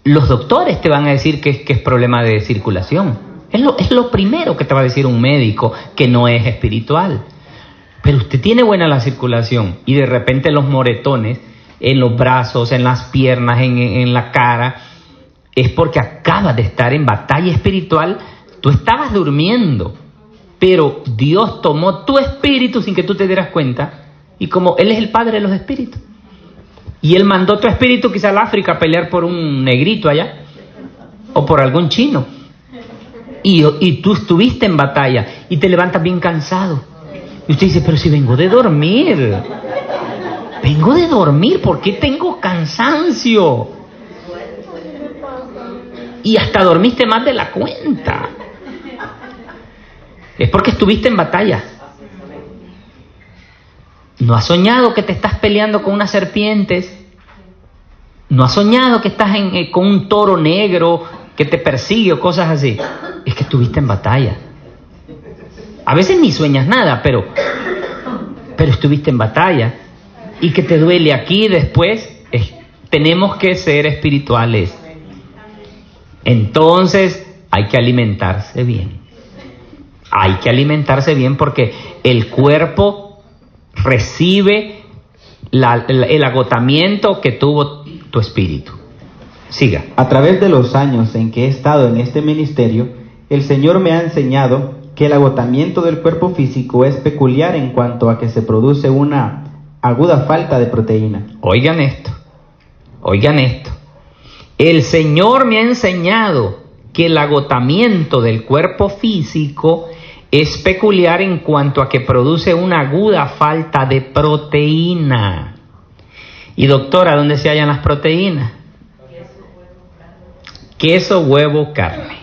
Los doctores te van a decir que es problema de circulación. Es lo primero que te va a decir un médico que no es espiritual. Pero usted tiene buena la circulación y de repente los moretones en los brazos, en las piernas, en la cara, es porque acabas de estar en batalla espiritual. Tú estabas durmiendo, pero Dios tomó tu espíritu sin que tú te dieras cuenta, y como Él es el Padre de los espíritus, y Él mandó tu espíritu quizá al África a pelear por un negrito allá, o por algún chino, y tú estuviste en batalla, y te levantas bien cansado, y usted dice, pero si vengo de dormir, ¿por qué tengo cansancio? Y hasta dormiste más de la cuenta. Es porque estuviste en batalla. ¿No has soñado que te estás peleando con unas serpientes? ¿No has soñado que estás con un toro negro que te persigue o cosas así? Es que estuviste en batalla. A veces ni sueñas nada, pero estuviste en batalla. Y que te duele aquí después, tenemos que ser espirituales. Entonces hay que alimentarse bien. Hay que alimentarse bien porque el cuerpo recibe el agotamiento que tuvo tu espíritu. Siga. A través de los años en que he estado en este ministerio, el Señor me ha enseñado que el agotamiento del cuerpo físico es peculiar en cuanto a que se produce una aguda falta de proteína. Oigan esto. El Señor me ha enseñado que el agotamiento del cuerpo físico es peculiar en cuanto a que produce una aguda falta de proteína. Y doctora, ¿dónde se hallan las proteínas? Queso, huevo, carne.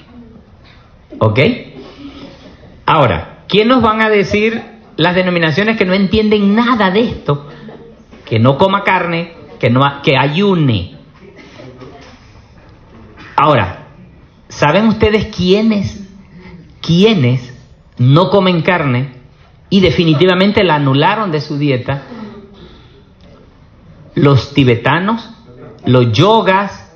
¿Ok? Ahora, ¿quién nos van a decir las denominaciones que no entienden nada de esto? Que no coma carne, que ayune. Ahora, ¿saben ustedes quiénes no comen carne y definitivamente la anularon de su dieta? Los tibetanos, los yogas,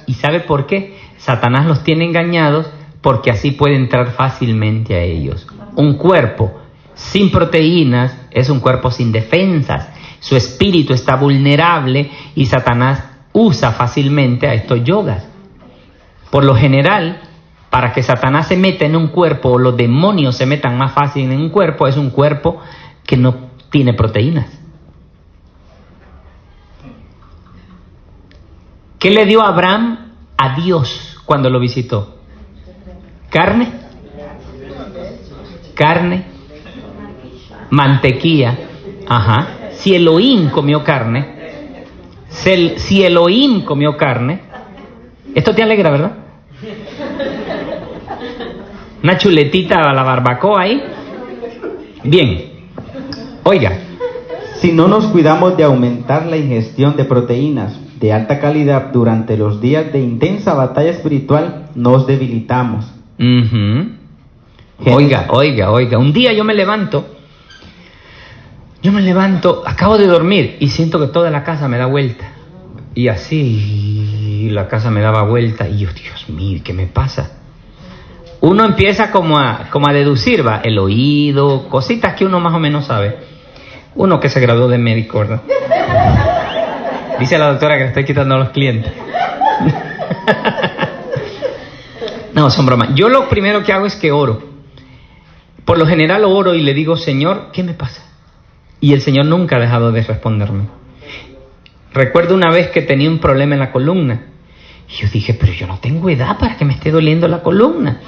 ¿y sabe por qué? Satanás los tiene engañados porque así puede entrar fácilmente a ellos. Un cuerpo sin proteínas es un cuerpo sin defensas, su espíritu está vulnerable y Satanás usa fácilmente a estos yogas. Por lo general, para que Satanás se meta en un cuerpo o los demonios se metan más fácil en un cuerpo, es un cuerpo que no tiene proteínas. ¿Qué le dio Abraham a Dios cuando lo visitó? ¿Carne? Mantequilla. Ajá. Si Elohim comió carne, esto te alegra, ¿verdad? Una chuletita a la barbacoa ahí. Bien. Oiga. Si no nos cuidamos de aumentar la ingestión de proteínas de alta calidad durante los días de intensa batalla espiritual, nos debilitamos. Oiga. Un día yo me levanto, acabo de dormir y siento que toda la casa me da vuelta. Y así la casa me daba vuelta y yo, Dios mío, ¿qué me pasa? Uno empieza como a deducir, va, el oído, cositas que uno más o menos sabe. Uno que se graduó de médico, ¿verdad? Dice la doctora que le estoy quitando a los clientes. No, son bromas. Yo lo primero que hago es que oro. Por lo general oro y le digo, Señor, ¿qué me pasa? Y el Señor nunca ha dejado de responderme. Recuerdo una vez que tenía un problema en la columna. Y yo dije, pero yo no tengo edad para que me esté doliendo la columna.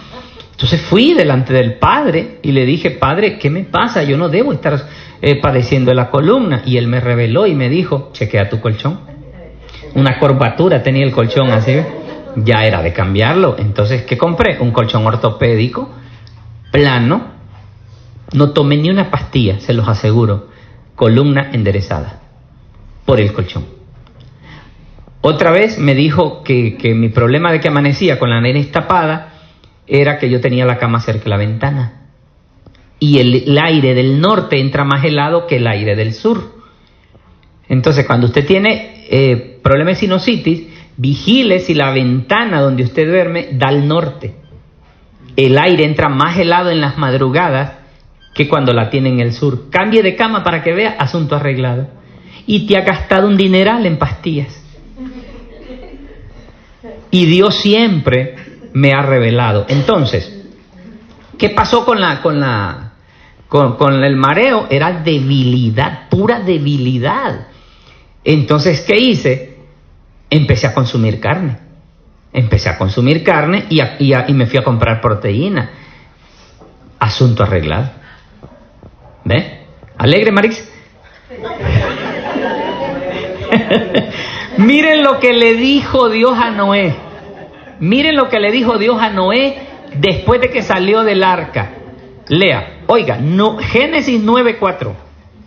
Entonces fui delante del Padre y le dije, Padre, ¿qué me pasa? Yo no debo estar padeciendo de la columna. Y Él me reveló y me dijo, chequea tu colchón. Una curvatura tenía el colchón así. Ya era de cambiarlo. Entonces, ¿qué compré? Un colchón ortopédico, plano. No tomé ni una pastilla, se los aseguro. Columna enderezada por el colchón. Otra vez me dijo que mi problema de que amanecía con la nariz tapada era que yo tenía la cama cerca de la ventana. Y el aire del norte entra más helado que el aire del sur. Entonces, cuando usted tiene problemas de sinusitis, vigile si la ventana donde usted duerme da al norte. El aire entra más helado en las madrugadas que cuando la tiene en el sur. Cambie de cama para que vea, asunto arreglado. Y te ha gastado un dineral en pastillas. Y Dios siempre me ha revelado. Entonces, ¿qué pasó con el mareo? Era debilidad, pura debilidad. Entonces, ¿qué hice? Empecé a consumir carne. Y me fui a comprar proteína. Asunto arreglado. ¿Ve? ¿Alegre, Marix? Miren lo que le dijo Dios a Noé. Miren lo que le dijo Dios a Noé después de que salió del arca. Lea, oiga, Génesis 9:4.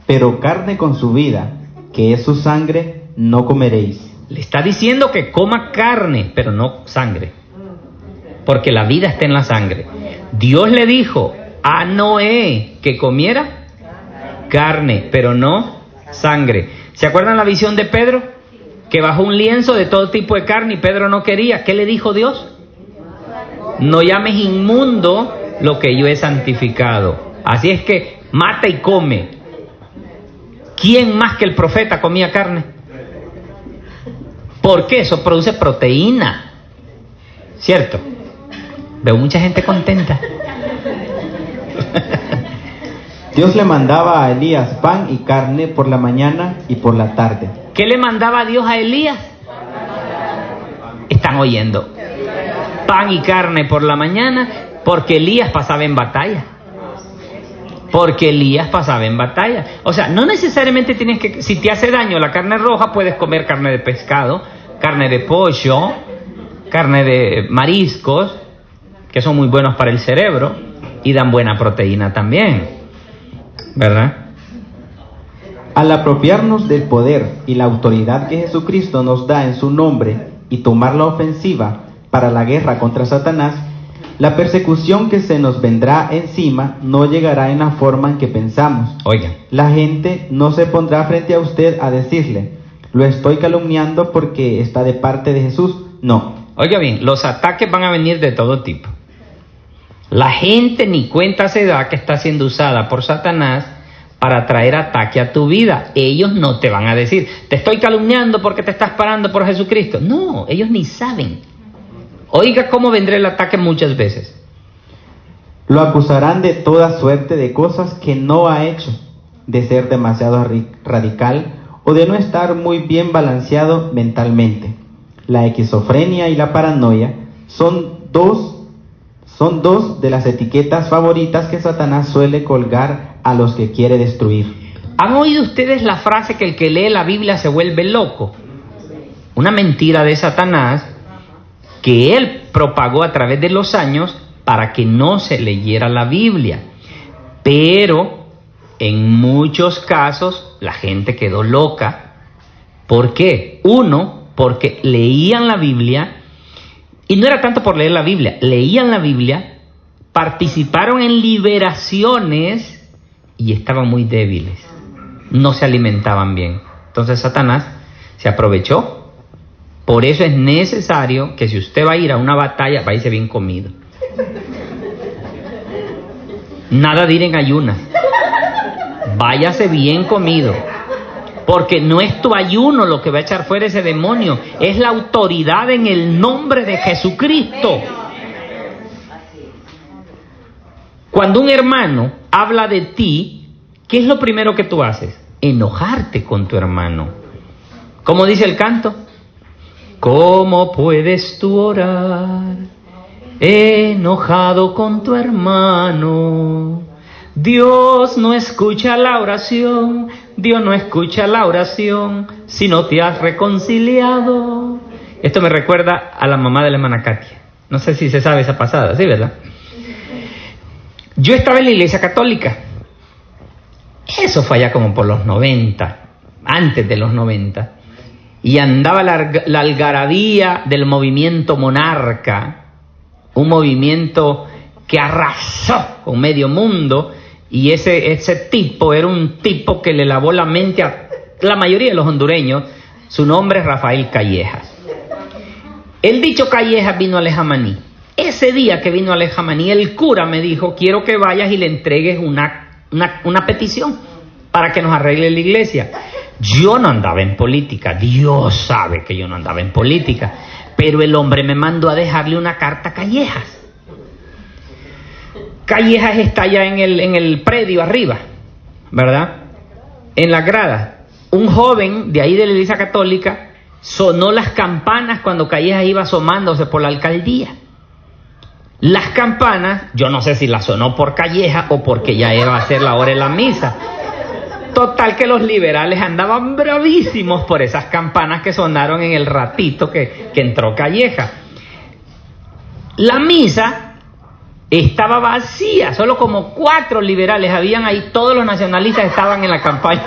Pero carne con su vida, que es su sangre, no comeréis. Le está diciendo que coma carne, pero no sangre. Porque la vida está en la sangre. Dios le dijo a Noé que comiera carne, pero no sangre. ¿Se acuerdan la visión de Pedro? Que bajó un lienzo de todo tipo de carne y Pedro no quería. ¿Qué le dijo Dios? No llames inmundo lo que yo he santificado. Así es que mata y come. ¿Quién más que el profeta comía carne? Porque eso produce proteína. ¿Cierto? Veo mucha gente contenta. Dios le mandaba a Elías pan y carne por la mañana y por la tarde. ¿Qué le mandaba Dios a Elías? Están oyendo. Pan y carne por la mañana, porque Elías pasaba en batalla. O sea, no necesariamente tienes que... Si te hace daño la carne roja, puedes comer carne de pescado, carne de pollo, carne de mariscos, que son muy buenos para el cerebro y dan buena proteína también, ¿verdad? Al apropiarnos del poder y la autoridad que Jesucristo nos da en su nombre y tomar la ofensiva para la guerra contra Satanás, la persecución que se nos vendrá encima no llegará en la forma en que pensamos. Oiga. La gente no se pondrá frente a usted a decirle, lo estoy calumniando porque está de parte de Jesús. No. Oiga bien, los ataques van a venir de todo tipo. La gente ni cuenta se da que está siendo usada por Satanás para traer ataque a tu vida. Ellos no te van a decir, te estoy calumniando porque te estás parando por Jesucristo. No, ellos ni saben. Oiga cómo vendrá el ataque muchas veces. Lo acusarán de toda suerte de cosas que no ha hecho, de ser demasiado radical o de no estar muy bien balanceado mentalmente. La esquizofrenia y la paranoia son dos de las etiquetas favoritas que Satanás suele colgar a los que quiere destruir. ¿Han oído ustedes la frase que el que lee la Biblia se vuelve loco? Una mentira de Satanás que él propagó a través de los años para que no se leyera la Biblia. Pero en muchos casos la gente quedó loca. ¿Por qué? Uno, porque leían la Biblia, y no era tanto por leer la Biblia, leían la Biblia, participaron en liberaciones y estaban muy débiles, no se alimentaban bien. Entonces Satanás se aprovechó. Por eso es necesario que si usted va a ir a una batalla, váyase bien comido. Nada de ir en ayunas. Váyase bien comido. Porque no es tu ayuno lo que va a echar fuera ese demonio, es la autoridad en el nombre de Jesucristo. Cuando un hermano habla de ti, ¿qué es lo primero que tú haces? Enojarte con tu hermano. ¿Cómo dice el canto? ¿Cómo puedes tú orar enojado con tu hermano? Dios no escucha la oración, Dios no escucha la oración si no te has reconciliado. Esto me recuerda a la mamá de la hermana Katia. No sé si se sabe esa pasada, ¿sí, verdad? Yo estaba en la iglesia católica. Eso fue allá como por los 90, antes de los 90. Y andaba la algarabía del movimiento monarca, un movimiento que arrasó con medio mundo, y ese tipo era un tipo que le lavó la mente a la mayoría de los hondureños. Su nombre es Rafael Callejas. El dicho Callejas vino a Lejamaní. ese día que vino Alex Jamaní, el cura me dijo, quiero que vayas y le entregues una petición para que nos arregle la iglesia. Yo no andaba en política, Dios sabe que yo no andaba en política, pero el hombre me mandó a dejarle una carta a Callejas. Callejas está allá en el predio arriba, ¿verdad? En la grada. Un joven de ahí de la iglesia católica sonó las campanas cuando Callejas iba asomándose por la alcaldía. Las campanas, yo no sé si las sonó por Callejas o porque ya iba a ser la hora de la misa. Total que los liberales andaban bravísimos por esas campanas que sonaron en el ratito que entró Callejas. La misa estaba vacía, solo como 4 liberales habían ahí, todos los nacionalistas estaban en la campaña.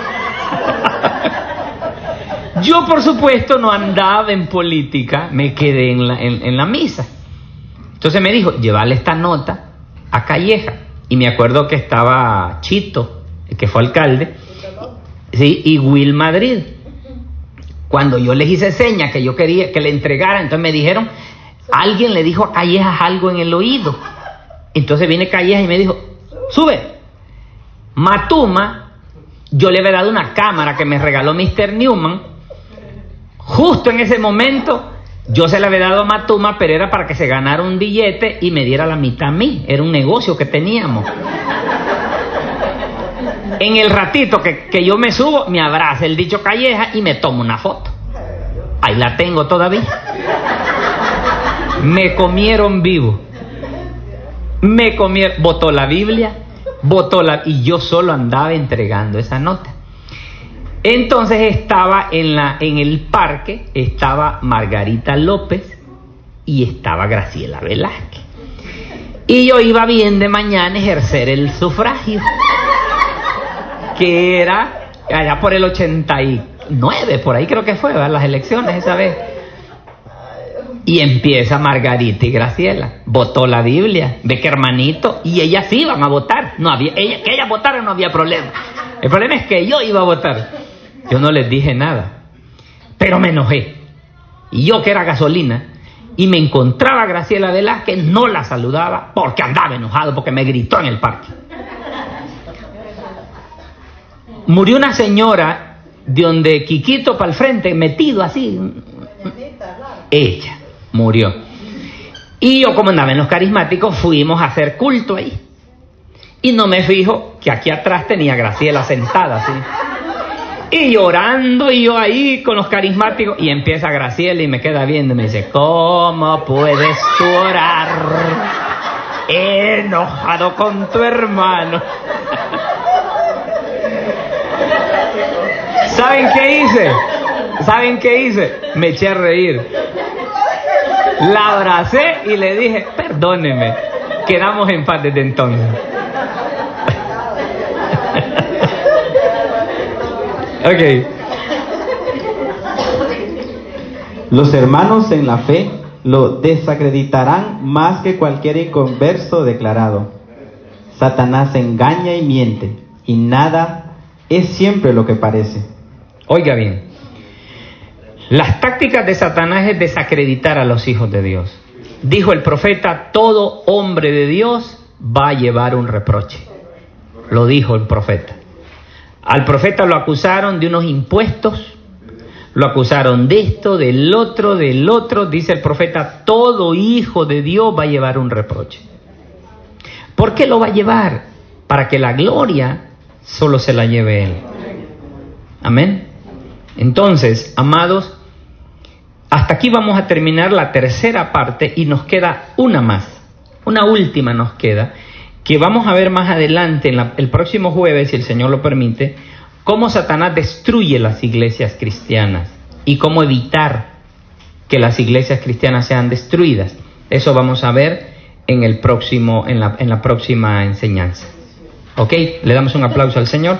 Yo, por supuesto, no andaba en política, me quedé en la misa. Entonces me dijo, llévale esta nota a Callejas. Y me acuerdo que estaba Chito, que fue alcalde, sí, y Will Madrid. Cuando yo les hice señas que yo quería que le entregara, entonces me dijeron, alguien le dijo a Callejas algo en el oído. Entonces viene Callejas y me dijo, sube. Matuma, yo le había dado una cámara que me regaló Mr. Newman. Justo en ese momento, yo se la había dado a Matuma, pero era para que se ganara un billete y me diera la mitad a mí. Era un negocio que teníamos. En el ratito que yo me subo, me abraza el dicho Callejas y me tomo una foto. Ahí la tengo todavía. Me comieron vivo. Me comieron, botó la Biblia, y yo solo andaba entregando esa nota. Entonces estaba en el parque, estaba Margarita López y estaba Graciela Velázquez. Y yo iba bien de mañana a ejercer el sufragio, que era allá por el 89, por ahí creo que fue, ¿verdad? Las elecciones esa vez. Y empieza Margarita y Graciela, votó la Biblia, ve que hermanito, y ellas iban a votar, que ellas votaran no había problema. El problema es que yo iba a votar. Yo no les dije nada, pero me enojé. Y yo, que era gasolina, y me encontraba a Graciela Velázquez, no la saludaba porque andaba enojado, porque me gritó en el parque. Murió una señora de donde Quiquito para el frente, metido así. Ella murió. Y yo, como andaba en los carismáticos, fuimos a hacer culto ahí. Y no me fijo que aquí atrás tenía a Graciela sentada así. Y llorando, y yo ahí con los carismáticos, y empieza Graciela y me queda viendo y me dice, ¿cómo puedes tú orar enojado con tu hermano? ¿Saben qué hice? Me eché a reír. La abracé y le dije, perdóneme, quedamos en paz desde entonces. Ok. Los hermanos en la fe lo desacreditarán más que cualquier inconverso declarado. Satanás engaña y miente, y nada es siempre lo que parece. Oiga bien, las tácticas de Satanás es desacreditar a los hijos de Dios. Dijo el profeta, todo hombre de Dios va a llevar un reproche. Lo dijo el profeta. Al profeta lo acusaron de unos impuestos, lo acusaron de esto, del otro. Dice el profeta, todo hijo de Dios va a llevar un reproche. ¿Por qué lo va a llevar? Para que la gloria solo se la lleve él. Amén. Entonces, amados, hasta aquí vamos a terminar la tercera parte y nos queda una más, una última nos queda, que vamos a ver más adelante, el próximo jueves, si el Señor lo permite, cómo Satanás destruye las iglesias cristianas y cómo evitar que las iglesias cristianas sean destruidas. Eso vamos a ver en la próxima enseñanza. ¿Ok? Le damos un aplauso al Señor.